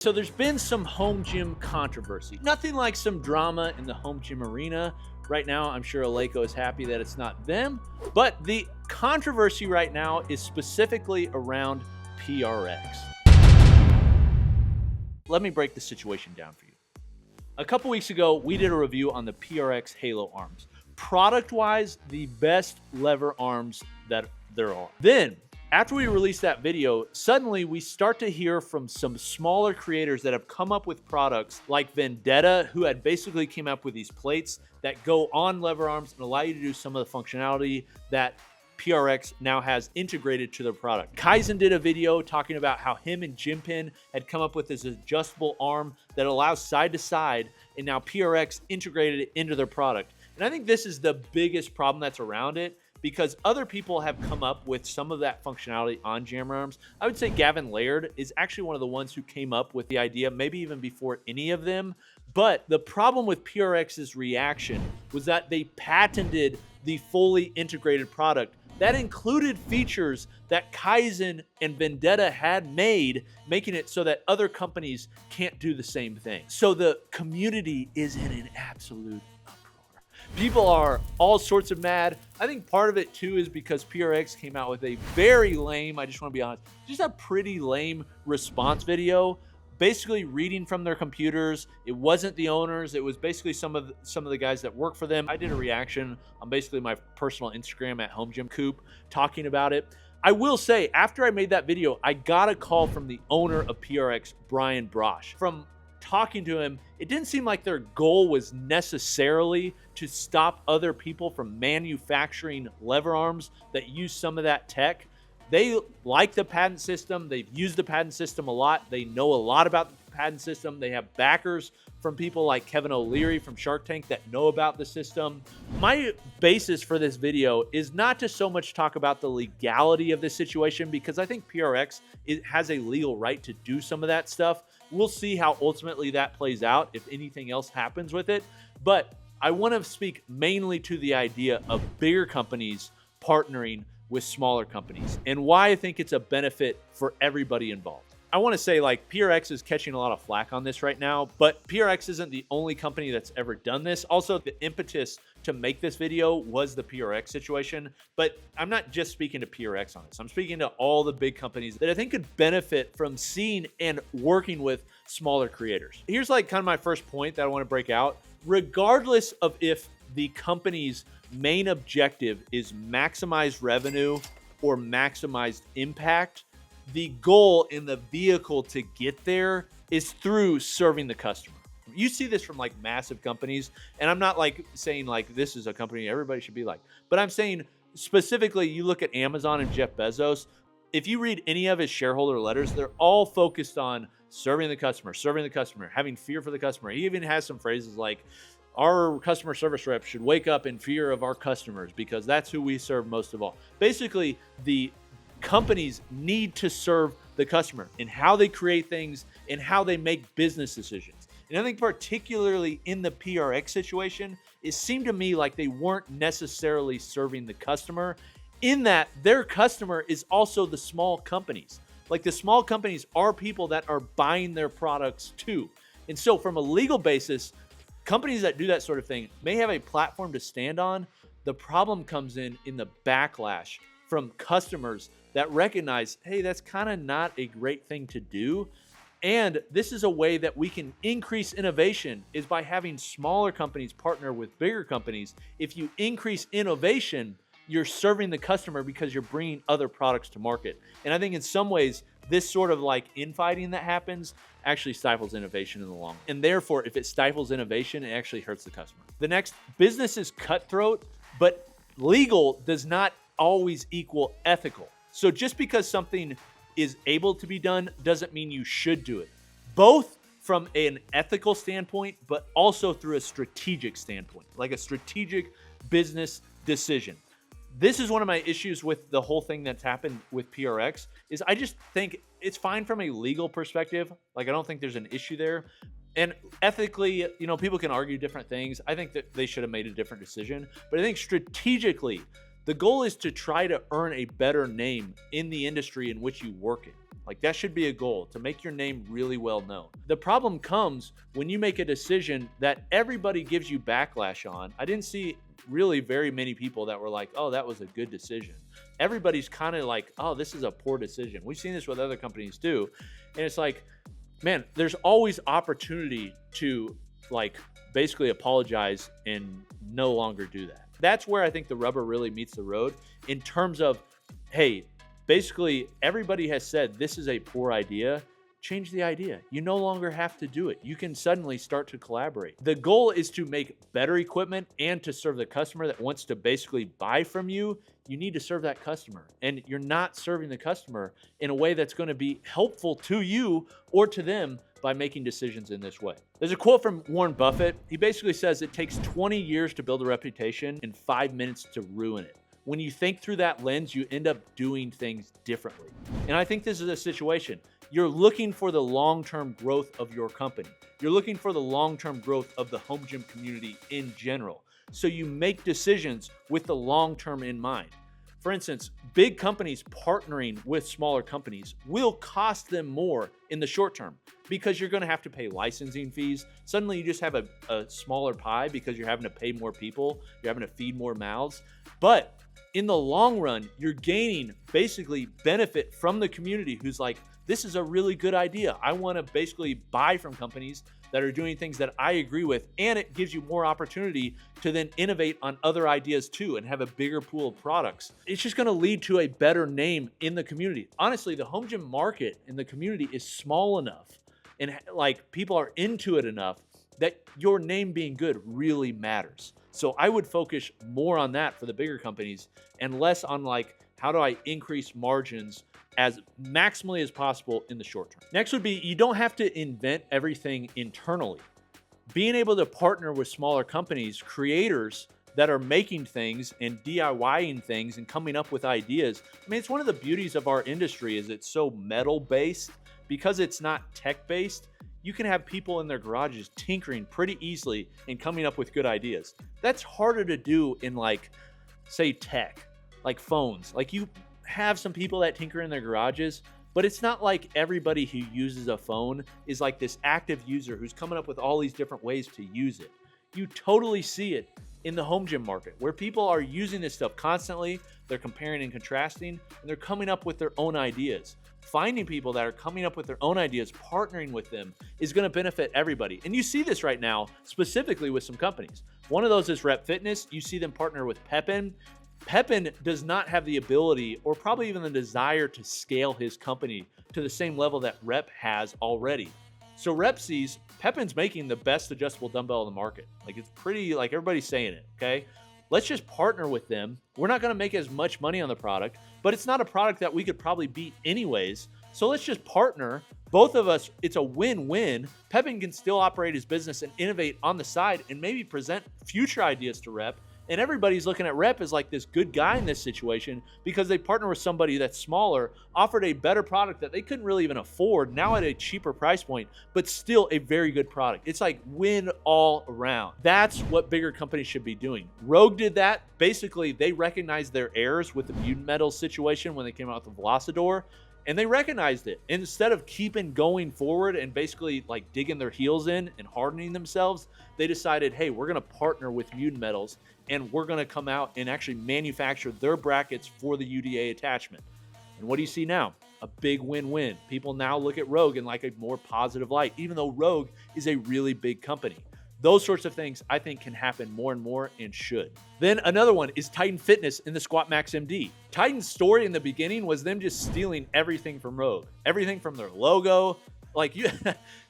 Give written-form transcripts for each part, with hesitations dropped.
So there's been some home gym controversy. Nothing like some drama in the home gym arena. Right now, I'm sure Aleco is happy that it's not them. But the controversy right now is specifically around PRx. Let me break the situation down for you. A couple weeks ago, we did a review on the PRx Halo arms. Product-wise, the best lever arms that there are. Then, after we released that video, suddenly we start to hear from some smaller creators that have come up with products like Vendetta, who had basically came up with these plates that go on lever arms and allow you to do some of the functionality that PRx now has integrated to their product. Kaizen did a video talking about how him and Jimpin had come up with this adjustable arm that allows side to side, and now PRx integrated it into their product. And I think this is the biggest problem that's around it, because other people have come up with some of that functionality on jammer arms. I would say Gavin Laird is actually one of the ones who came up with the idea, maybe even before any of them. But the problem with PRx's reaction was that they patented the fully integrated product that included features that Kaizen and Vendetta had made, making it so that other companies can't do the same thing. So the community is in an absolute uproar. People are all sorts of mad. I think part of it too is because PRx came out with a very lame, I just want to be honest, just a pretty lame response video, basically reading from their computers. It wasn't the owners. It was basically some of the guys that work for them. I did a reaction on basically my personal Instagram at Home Gym Coop talking about it. I will say, after I made that video, I got a call from the owner of PRx, Brian Brosh. From talking to him, it didn't seem like their goal was necessarily to stop other people from manufacturing lever arms that use some of that tech. They like the patent system. They've used the patent system a lot. They know a lot about the patent system. They have backers from people like Kevin O'Leary from Shark Tank that know about the system. My basis for this video is not to so much talk about the legality of this situation, because I think PRx has a legal right to do some of that stuff. We'll see how ultimately that plays out, if anything else happens with it. But I want to speak mainly to the idea of bigger companies partnering with smaller companies and why I think it's a benefit for everybody involved. I want to say, like, PRx is catching a lot of flack on this right now, but PRx isn't the only company that's ever done this. Also, the impetus to make this video was the PRx situation, but I'm not just speaking to PRx on this. I'm speaking to all the big companies that I think could benefit from seeing and working with smaller creators. Here's like kind of my first point that I want to break out. Regardless of if the company's main objective is maximize revenue or maximize impact, the goal in the vehicle to get there is through serving the customer. You see this from like massive companies, and I'm not like saying like this is a company everybody should be like, but I'm saying specifically, you look at Amazon and Jeff Bezos. If you read any of his shareholder letters, they're all focused on serving the customer, having fear for the customer. He even has some phrases like, our customer service rep should wake up in fear of our customers because that's who we serve most of all. Basically, the companies need to serve the customer in how they create things and how they make business decisions. And I think particularly in the PRx situation, it seemed to me like they weren't necessarily serving the customer, in that their customer is also the small companies. Like, the small companies are people that are buying their products too. And so from a legal basis, companies that do that sort of thing may have a platform to stand on. The problem comes in the backlash from customers that recognize, hey, that's kind of not a great thing to do. And this is a way that we can increase innovation, is by having smaller companies partner with bigger companies. If you increase innovation, you're serving the customer because you're bringing other products to market. And I think in some ways, this sort of like infighting that happens actually stifles innovation in the long run. And therefore, if it stifles innovation, it actually hurts the customer. The next, business is cutthroat, but legal does not always equal ethical. So just because something is able to be done doesn't mean you should do it. Both from an ethical standpoint, but also through a strategic standpoint, like a strategic business decision. This is one of my issues with the whole thing that's happened with PRx, is I just think it's fine from a legal perspective. Like, I don't think there's an issue there. And ethically, you know, people can argue different things. I think that they should have made a different decision. But I think strategically, the goal is to try to earn a better name in the industry in which you work in. Like that should be a goal, to make your name really well known. The problem comes when you make a decision that everybody gives you backlash on. I didn't see really very many people that were like, oh, that was a good decision. Everybody's kind of like, oh, this is a poor decision. We've seen this with other companies too. And it's like, man, there's always opportunity to like basically apologize and no longer do that. That's where I think the rubber really meets the road in terms of, hey, basically everybody has said this is a poor idea. Change the idea. You no longer have to do it. You can suddenly start to collaborate. The goal is to make better equipment and to serve the customer that wants to basically buy from you. You need to serve that customer, and you're not serving the customer in a way that's going to be helpful to you or to them by making decisions in this way. There's a quote from Warren Buffett. He basically says it takes 20 years to build a reputation and 5 minutes to ruin it. When you think through that lens, you end up doing things differently. And I think this is a situation. You're looking for the long-term growth of your company. You're looking for the long-term growth of the home gym community in general. So you make decisions with the long-term in mind. For instance, big companies partnering with smaller companies will cost them more in the short term because you're going to have to pay licensing fees. Suddenly you just have a smaller pie because you're having to pay more people. You're having to feed more mouths. But in the long run, you're gaining basically benefit from the community who's like, this is a really good idea. I want to basically buy from companies that are doing things that I agree with, and it gives you more opportunity to then innovate on other ideas too and have a bigger pool of products. It's just going to lead to a better name in the community. Honestly, the home gym market in the community is small enough and like people are into it enough that your name being good really matters. So I would focus more on that for the bigger companies and less on like, how do I increase margins as maximally as possible in the short term. Next would be, you don't have to invent everything internally. Being able to partner with smaller companies, creators that are making things and DIYing things and coming up with ideas. I mean, it's one of the beauties of our industry is it's so metal based. Because it's not tech based, you can have people in their garages tinkering pretty easily and coming up with good ideas. That's harder to do in like, say, tech, like phones. Like you have some people that tinker in their garages, but it's not like everybody who uses a phone is like this active user who's coming up with all these different ways to use it. You totally see it in the home gym market where people are using this stuff constantly. They're comparing and contrasting, and they're coming up with their own ideas. Finding people that are coming up with their own ideas, partnering with them is going to benefit everybody. And you see this right now, specifically with some companies. One of those is Rep Fitness. You see them partner with Pepin. Pepin does not have the ability or probably even the desire to scale his company to the same level that Rep has already. So Rep sees Pepin's making the best adjustable dumbbell in the market. Like it's pretty, like everybody's saying it, okay? Let's just partner with them. We're not going to make as much money on the product, but it's not a product that we could probably beat anyways. So let's just partner. Both of us, it's a win-win. Pepin can still operate his business and innovate on the side and maybe present future ideas to Rep. And everybody's looking at Rep as like this good guy in this situation because they partner with somebody that's smaller, offered a better product that they couldn't really even afford, now at a cheaper price point, but still a very good product. It's like win all around. That's what bigger companies should be doing. Rogue did that. Basically, they recognized their errors with the Mutant Metals situation when they came out with the Velocidor. And they recognized it. Instead of keeping going forward and basically like digging their heels in and hardening themselves, they decided, hey, we're going to partner with Mutant Metals and we're going to come out and actually manufacture their brackets for the UDA attachment. And what do you see now? A big win-win. People now look at Rogue in like a more positive light, even though Rogue is a really big company. Those sorts of things I think can happen more and more and should. Then another one is Titan Fitness in the Squat Max MD. Titan's story in the beginning was them just stealing everything from Rogue. Everything from their logo. Like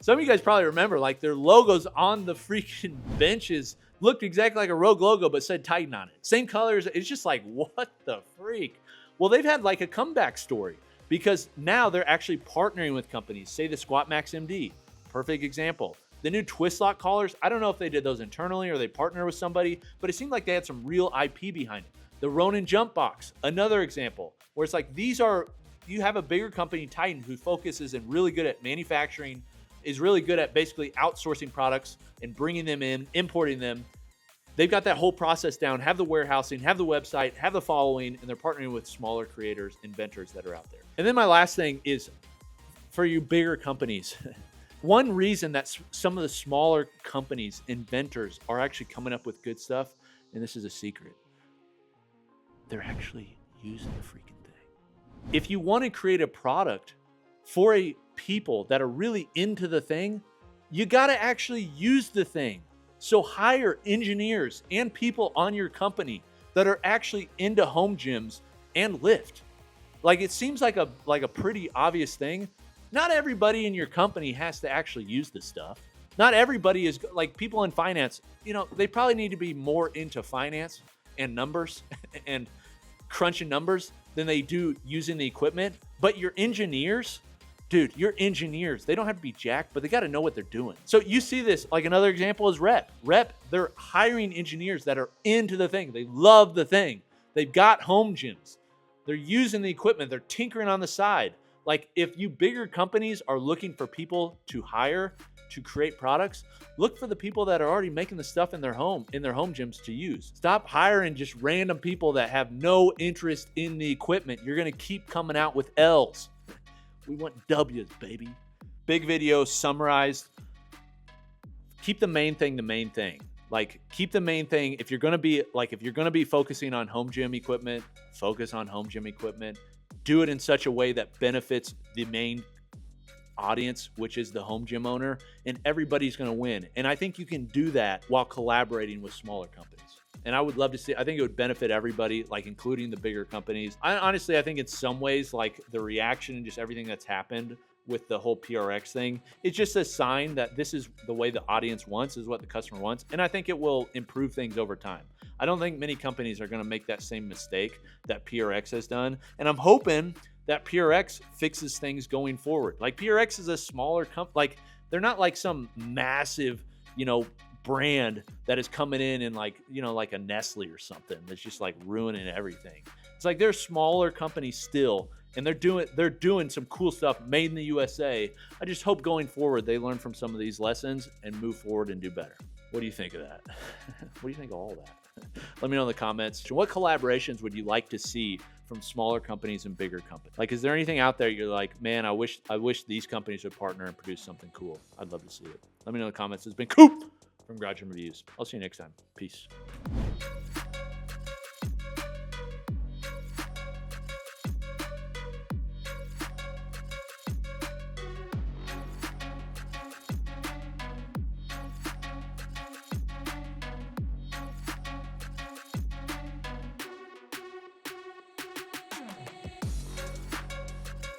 some of you guys probably remember like their logos on the freaking benches looked exactly like a Rogue logo but said Titan on it. Same colors. It's just like, what the freak? Well, they've had like a comeback story because now they're actually partnering with companies. Say the Squat Max MD. Perfect example. The new twist lock collars, I don't know if they did those internally or they partnered with somebody, but it seemed like they had some real IP behind it. The Ronin jump box, another example, where it's like you have a bigger company, Titan, who focuses and really good at manufacturing, is really good at basically outsourcing products and bringing them in, importing them. They've got that whole process down, have the warehousing, have the website, have the following, and they're partnering with smaller creators, inventors that are out there. And then my last thing is for you bigger companies, one reason that some of the smaller companies, inventors, are actually coming up with good stuff, and this is a secret, they're actually using the freaking thing. If you want to create a product for a people that are really into the thing, you got to actually use the thing. So hire engineers and people on your company that are actually into home gyms and lift. Like, it seems like a pretty obvious thing. Not everybody in your company has to actually use this stuff. Not everybody is like people in finance, they probably need to be more into finance and numbers and crunching numbers than they do using the equipment. But your engineers, dude, your engineers, they don't have to be jacked, but they got to know what they're doing. So you see this, like another example is Rep. They're hiring engineers that are into the thing. They love the thing. They've got home gyms. They're using the equipment. They're tinkering on the side. Like, if you bigger companies are looking for people to hire to create products, look for the people that are already making the stuff in their home gyms to use. Stop hiring just random people that have no interest in the equipment. You're going to keep coming out with L's. We want W's, baby. Big video summarized. Keep the main thing the main thing. Like, keep the main thing. If you're going to be focusing on home gym equipment, focus on home gym equipment. Do it in such a way that benefits the main audience, which is the home gym owner, and everybody's going to win. And I think you can do that while collaborating with smaller companies. And I would love to see, I think it would benefit everybody, like including the bigger companies. I think in some ways, like the reaction and just everything that's happened with the whole PRx thing, it's just a sign that this is the way the audience wants, is what the customer wants. And I think it will improve things over time. I don't think many companies are going to make that same mistake that PRx has done. And I'm hoping that PRx fixes things going forward. Like, PRx is a smaller company. Like, they're not like some massive, brand that is coming in and like a Nestle or something that's just like ruining everything. It's like they're a smaller company still, and they're doing some cool stuff made in the USA. I just hope going forward they learn from some of these lessons and move forward and do better. What do you think of that? What do you think of all that? Let me know in the comments. What collaborations would you like to see from smaller companies and bigger companies? Like, is there anything out there you're like, man, I wish these companies would partner and produce something cool? I'd love to see it. Let me know in the comments. It's been Coop from Garage Gym Reviews. I'll see you next time. Peace.